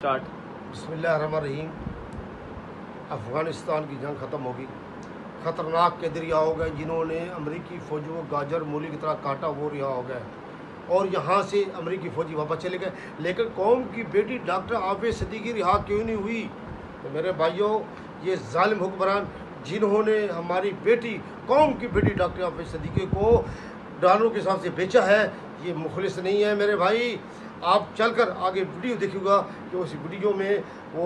Start. بسم اللہ الرحمن الرحیم. افغانستان کی جنگ ختم ہوگی. خطرناک کے دریا ہو گئے جنہوں نے امریکی فوجوں کو گاجر مولی کی طرح کاٹا، وہ رہا ہو گئے اور یہاں سے امریکی فوجی واپس چلے گئے. لیکن قوم کی بیٹی ڈاکٹر عافیہ صدیقی رہا کیوں نہیں ہوئی؟ تو میرے بھائیوں، یہ ظالم حکمران جنہوں نے ہماری بیٹی، قوم کی بیٹی ڈاکٹر عافیہ صدیقی کو ڈالروں کے حساب سے بیچا ہے، یہ مخلص نہیں ہے میرے بھائی. آپ چل کر آگے ویڈیو دیکھیے گا کہ اس ویڈیو میں وہ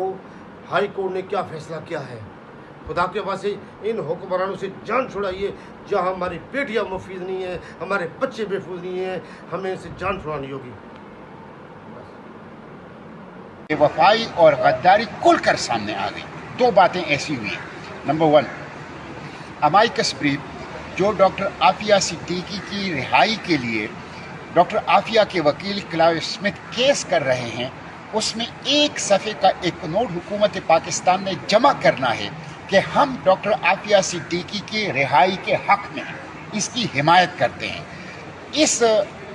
ہائی کورٹ نے کیا فیصلہ کیا ہے. خدا کے واسطے ان حکمرانوں سے جان چھڑائیے. جہاں ہماری بیٹیاں مفید نہیں ہیں، ہمارے بچے محفوظ نہیں ہیں، ہمیں ان سے جان چھڑانی ہوگی. وفائی اور غداری کھل کر سامنے آ گئی. دو باتیں ایسی ہوئی ہیں. نمبر 1، امائکس بریف جو ڈاکٹر عافیہ صدیقی کی رہائی کے لیے ڈاکٹر عافیہ کے وکیل کلائیو اسمتھ کیس کر رہے ہیں، اس میں ایک صفحے کا ایک نوٹ حکومت پاکستان نے جمع کرنا ہے کہ ہم ڈاکٹر عافیہ صدیقی کی رہائی کے حق میں اس کی حمایت کرتے ہیں. اس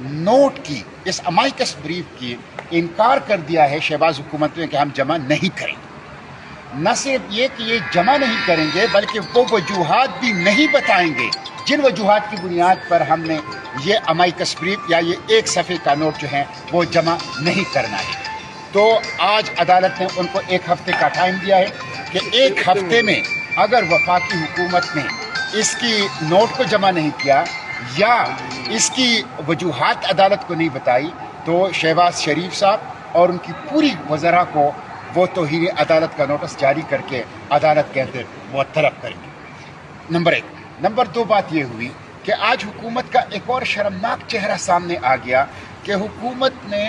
نوٹ کی، اس امائکس بریف کی انکار کر دیا ہے شہباز حکومت نے کہ ہم جمع نہیں کریں گے. نہ صرف یہ کہ یہ جمع نہیں کریں گے بلکہ وہ وجوہات بھی نہیں بتائیں گے جن وجوہات کی بنیاد پر ہم نے یہ امائکس بریف یا یہ ایک صفحے کا نوٹ جو ہے وہ جمع نہیں کرنا ہے. تو آج عدالت نے ان کو 1 ہفتے کا ٹائم دیا ہے کہ 1 ہفتے میں اگر وفاقی حکومت نے اس کی نوٹ کو جمع نہیں کیا یا اس کی وجوہات عدالت کو نہیں بتائی تو شہباز شریف صاحب اور ان کی پوری وزراء کو وہ توہین عدالت کا نوٹس جاری کر کے عدالت کے اندر وہ طلب کریں گے. نمبر 1. نمبر 2 بات یہ ہوئی کہ آج حکومت کا ایک اور شرمناک چہرہ سامنے آ گیا کہ حکومت نے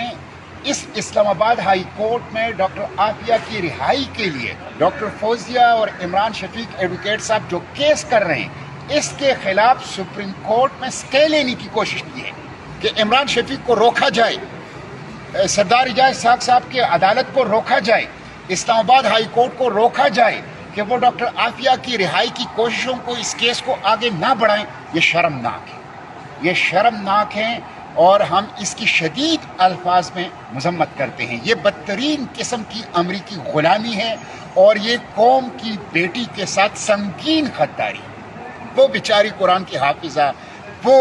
اس اسلام آباد ہائی کورٹ میں ڈاکٹر عافیہ کی رہائی کے لیے ڈاکٹر فوزیہ اور عمران شفیق ایڈوکیٹ صاحب جو کیس کر رہے ہیں اس کے خلاف سپریم کورٹ میں سٹے لینے کی کوشش کی ہے کہ عمران شفیق کو روکا جائے، سردار اعجاز اسحاق صاحب کی عدالت کو روکا جائے، اسلام آباد ہائی کورٹ کو روکا جائے کہ وہ ڈاکٹر عافیہ کی رہائی کی کوششوں کو، اس کیس کو آگے نہ بڑھائیں. یہ شرمناک ہے، یہ شرمناک ہے اور ہم اس کی شدید الفاظ میں مذمت کرتے ہیں. یہ بدترین قسم کی امریکی غلامی ہے اور یہ قوم کی بیٹی کے ساتھ سنگین غداری. وہ بیچاری قرآن کی حافظہ، وہ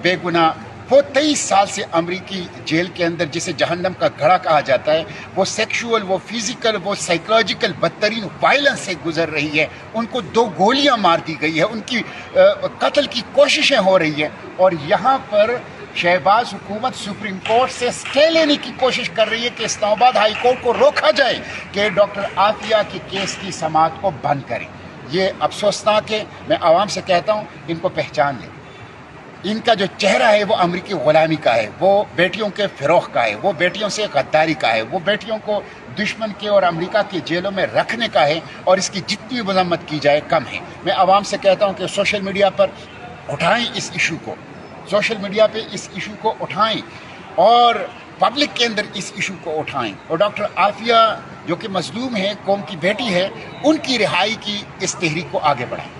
بے گناہ، وہ 23 سال سے امریکی جیل کے اندر جسے جہنم کا گھڑا کہا جاتا ہے، وہ سیکشول، وہ فزیکل، وہ سائیکولوجیکل بدترین وائلنس سے گزر رہی ہے. ان کو 2 گولیاں مار دی گئی ہے، ان کی قتل کی کوششیں ہو رہی ہیں اور یہاں پر شہباز حکومت سپریم کورٹ سے سٹے لینے کی کوشش کر رہی ہے کہ اسلام آباد ہائی کورٹ کو روکا جائے کہ ڈاکٹر عافیہ کے کیس کی سماعت کو بند کریں. یہ افسوسناک ہے. میں عوام سے کہتا ہوں ان کو پہچان لیں. ان کا جو چہرہ ہے وہ امریکی غلامی کا ہے، وہ بیٹیوں کے فروغ کا ہے، وہ بیٹیوں سے غداری کا ہے، وہ بیٹیوں کو دشمن کے اور امریکہ کی جیلوں میں رکھنے کا ہے اور اس کی جتنی مذمت کی جائے کم ہے. میں عوام سے کہتا ہوں کہ سوشل میڈیا پر اٹھائیں اس ایشو کو، سوشل میڈیا پہ اس ایشو کو اٹھائیں اور پبلک کے اندر اس ایشو کو اٹھائیں اور ڈاکٹر عافیہ جو کہ مظلوم ہے، قوم کی بیٹی ہے، ان کی رہائی کی اس تحریک کو آگے بڑھائیں.